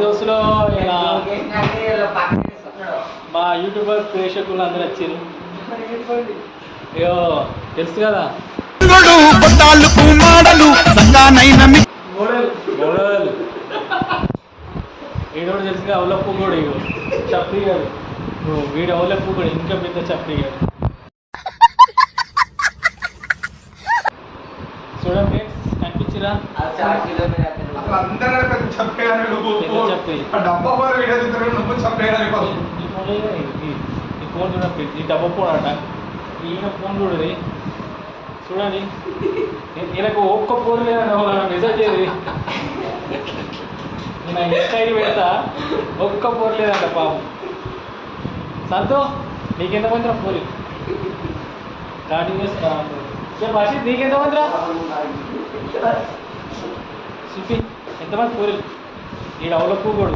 దోస్తులో ఇలా మా యూట్యూబర్ ప్రేక్షకులు అందరూ వచ్చారు. అయ్యో తెలుసు కదా వీడోడు తెలుసుగా అవలప్పు కూడా ఇగో చప్పి గారు వీడు అవలప్పు కూడా ఇంకా పెద్ద చప్పి గారు. చూడండి కనిపించిరా ఈ ఫోన్ చూడండి ఈ డబ్బా ఫోన్ అట ఈయన ఫోన్ చూడది చూడండి ఈయనకు ఒక్క ఫోన్ లేదని మెసేజ్ చేయదు. నేను ఇన్స్టా ఐడి పెడతా ఒక్క ఫోన్ లేదంట పాపం. సంతో నీకెంతమందిరా ఫోన్ స్టార్టింగ్ భాష నీకెంతమందిరా చూపి ఎంతమంది పూరీలు ఈ డెవలప్ కూడా